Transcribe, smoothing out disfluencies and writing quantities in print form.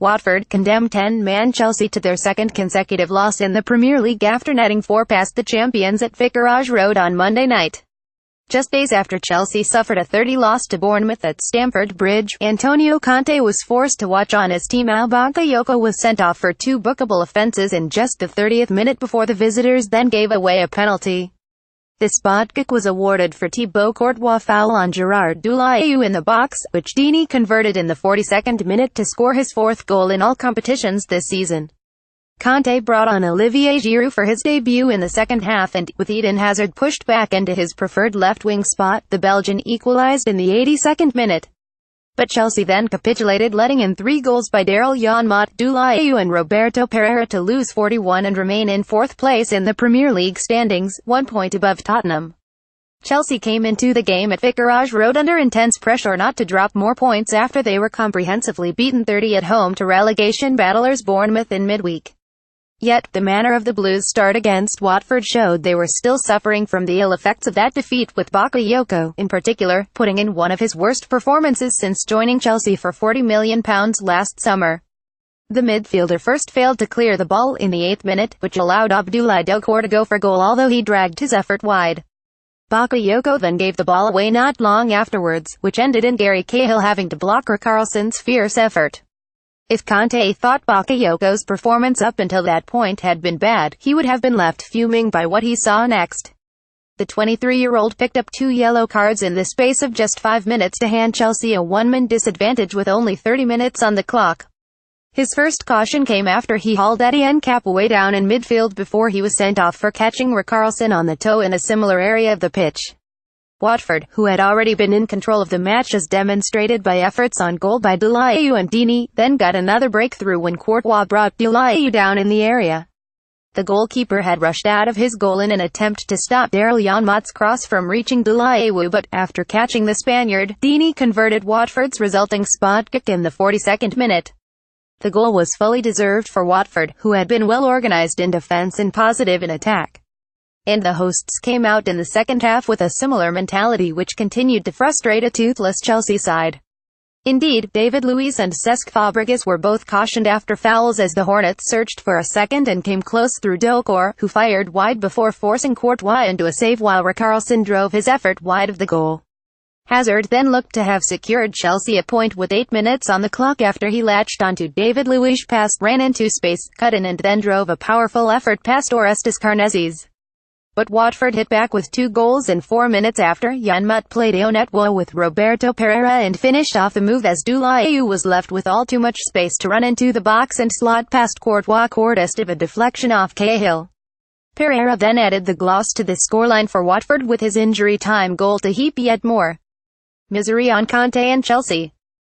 Watford condemned 10-man Chelsea to their second consecutive loss in the Premier League after netting 4 past the champions at Vicarage Road on Monday night. Just days after Chelsea suffered a 30 loss to Bournemouth at Stamford Bridge, Antonio Conte was forced to watch on as Timo Bakayoko was sent off for 2 bookable offences in just the 30th minute before the visitors then gave away a penalty. The spot kick was awarded for Thibaut Courtois' foul on Gerard Deulofeu in the box, which Dini converted in the 42nd minute to score his 4th goal in all competitions this season. Conte brought on Olivier Giroud for his debut in the second half and, with Eden Hazard pushed back into his preferred left-wing spot, the Belgian equalized in the 82nd minute. But Chelsea then capitulated, letting in 3 goals by Daryl Janmaat, Deulofeu and Roberto Pereira to lose 41 and remain in 4th place in the Premier League standings, 1 point above Tottenham. Chelsea came into the game at Vicarage Road under intense pressure not to drop more points after they were comprehensively beaten 30 at home to relegation battlers Bournemouth in midweek. Yet, the manner of the Blues' start against Watford showed they were still suffering from the ill effects of that defeat, with Bakayoko, in particular, putting in one of his worst performances since joining Chelsea for £40 million last summer. The midfielder first failed to clear the ball in the 8th minute, which allowed Abdoulaye Doucouré to go for goal although he dragged his effort wide. Bakayoko then gave the ball away not long afterwards, which ended in Gary Cahill having to block Richarlison's fierce effort. If Conte thought Bakayoko's performance up until that point had been bad, he would have been left fuming by what he saw next. The 23-year-old picked up 2 yellow cards in the space of just 5 minutes to hand Chelsea a one-man disadvantage with only 30 minutes on the clock. His first caution came after he hauled Etienne Capoue down in midfield before he was sent off for catching Richarlison on the toe in a similar area of the pitch. Watford, who had already been in control of the match as demonstrated by efforts on goal by Deulofeu and Dini, then got another breakthrough when Courtois brought Deulofeu down in the area. The goalkeeper had rushed out of his goal in an attempt to stop Daryl Janmaat's cross from reaching Deulofeu, but, after catching the Spaniard, Dini converted Watford's resulting spot kick in the 42nd minute. The goal was fully deserved for Watford, who had been well organised in defence and positive in attack. And the hosts came out in the second half with a similar mentality which continued to frustrate a toothless Chelsea side. Indeed, David Luiz and Cesc Fabregas were both cautioned after fouls as the Hornets searched for a second and came close through Doucouré, who fired wide before forcing Courtois into a save while Richarlison drove his effort wide of the goal. Hazard then looked to have secured Chelsea a point with 8 minutes on the clock after he latched onto David Luiz's pass, ran into space, cut in and then drove a powerful effort past Orestes Karnezes. But Watford hit back with 2 goals in 4 minutes after Janmaat played Ionetwo with Roberto Pereira and finished off the move as Deulofeu was left with all too much space to run into the box and slot past Courtois of a deflection off Cahill. Pereira then added the gloss to the scoreline for Watford with his injury time goal to heap yet more misery on Conte and Chelsea.